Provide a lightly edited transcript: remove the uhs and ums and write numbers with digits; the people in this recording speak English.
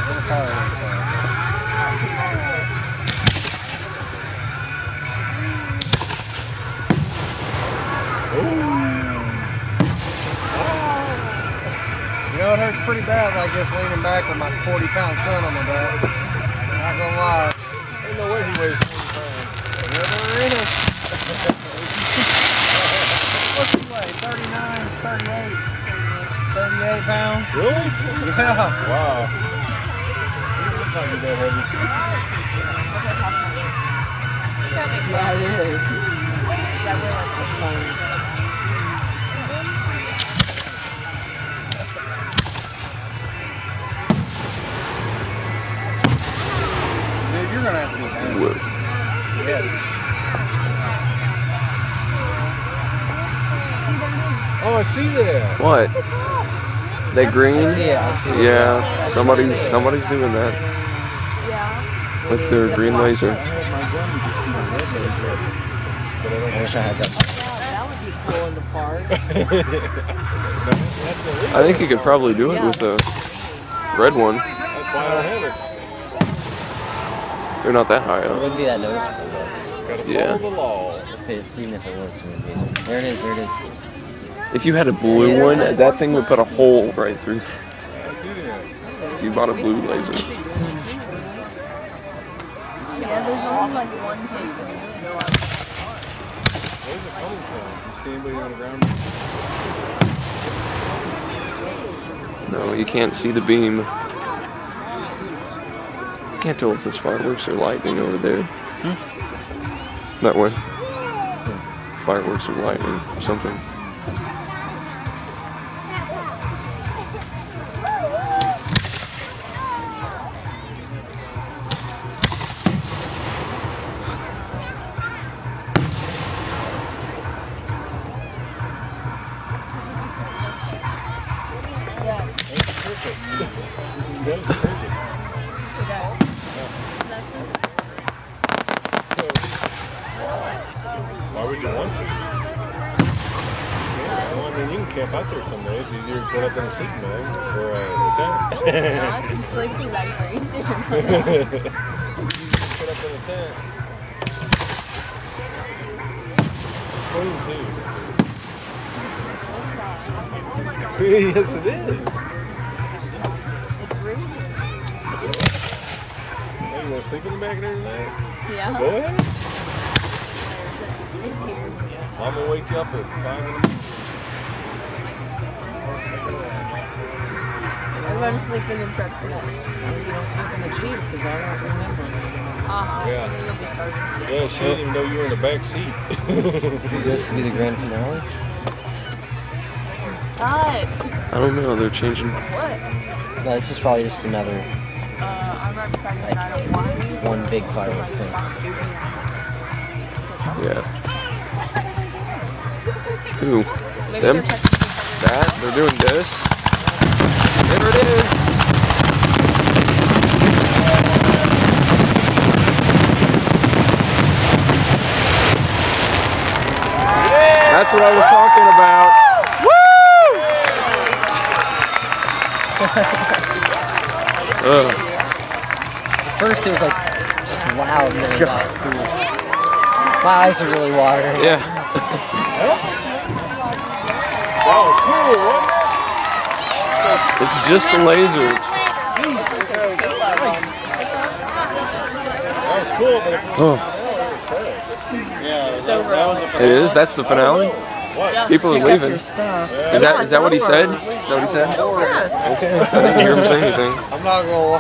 little fireworks are. You know, it hurts pretty bad like this leaning back with my 40-pound son on my back. Not gonna lie. I don't know what he weighs 40 pounds. Never in it. What's he weigh? 39, 38, 38 pounds? Really? Yeah. Wow. It's not that heavy. Yeah, it is. That's funny. Dude, you're gonna have to get down. Yeah. Oh, I see that. What? That green? I see it. Yeah, somebody's doing that Yeah. with their green laser. I wish I had that. That would be cool in the park. I think you could probably do it with the red one. That's why I don't have it. They're not that high It up. wouldn't be that noticeable though. Gotta Yeah. follow the law. Even if it worked, it would be amazing. There it is. There it is. If you had a blue one, that thing would put a hole right through that. I see that. If you bought a blue laser. Yeah, there's only like one person. Where's it coming from? You see anybody on the ground? No, you can't see the beam. You can't tell if it's fireworks or lightning over there. That way. Fireworks or lightning, something. That's perfect. Why would you want to? Well, I mean, you can camp out there some days. It's easier to put up in a sleeping bag or a tent. Not sleeping bags are easier. Put up in a tent. It's clean too. Yes, it is. It's rude. Hey, you want to sleep in the back there tonight? Yeah. Go ahead. I'm gonna wake you up at 5 in the morning. I'm going to sleep in the truck tonight. Why was you don't sleep in the Jeep? Because I don't remember. Yeah. And then you'll be starting to sleep. Yeah, she didn't even know you were in the back seat. This will be the grand finale. What? I don't know, they're changing. What? No, this is probably just another I'm right beside the 901. one big firework thing. Yeah. Ooh, Maybe them? they're testing That? They're doing this? There it is! That's what I was talking about. Woo! At first it was like just loud and then it got cool. My eyes are really watering. Yeah. That was cool, wasn't it? It's just a laser. That was cool, but Oh, It's over. it is? That's the finale? People are Pick up leaving. your stuff. Is that what he said? Is that what he said? Yes. Okay. I didn't hear him say anything. I'm not gonna lie.